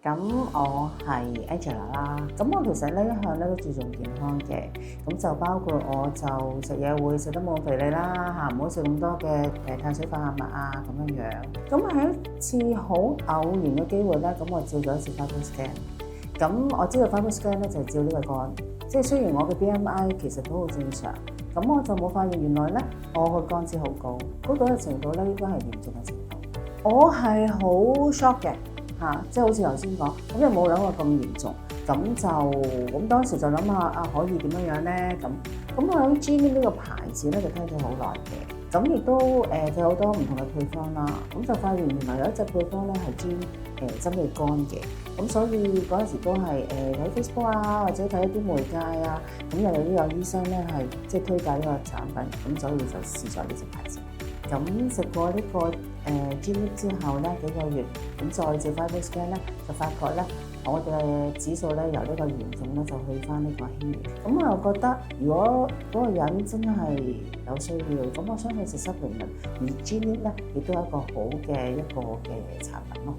咁我係 Angela 啦，咁我其實咧一向咧都注重健康嘅，咁就包括我就食嘢會食得冇咁肥膩啦嚇，唔好食咁多嘅碳水化合物啊咁樣樣。咁喺一次好偶然嘅機會咧，咁我照咗一次 Fibre Scan。咁我知道 Fibre Scan 咧就係照呢個肝，即係雖然我嘅 BMI 其實都好正常，咁我就冇發現原來咧我個肝脂好高，高到嘅程度咧應該係嚴重嘅程度。我係好 shock 嘅。即係好似頭先講，咁又冇諗過咁嚴重，咁當時就諗下可以點樣咧？咁我喺 Gene 呢個牌子咧就聽咗好耐嘅，咁亦都佢好多唔同嘅配方啦，咁就發現原來有一隻配方咧係專針對肝嘅，咁所以嗰陣時都係睇 Facebook 啊，或者睇一啲媒介啊，咁又有醫生咧係即係推介呢個產品，咁所以就試咗呢隻牌子。咁食過呢個Gene之後咧幾個月，咁再做 Fibre Scan 咧，就發覺咧我嘅指數咧由呢個嚴重咧就去翻呢個輕微。咁我又覺得如果嗰個人真係有需要，咁我相信食 supplement，而 Gene 咧亦都係一個好嘅產品咯。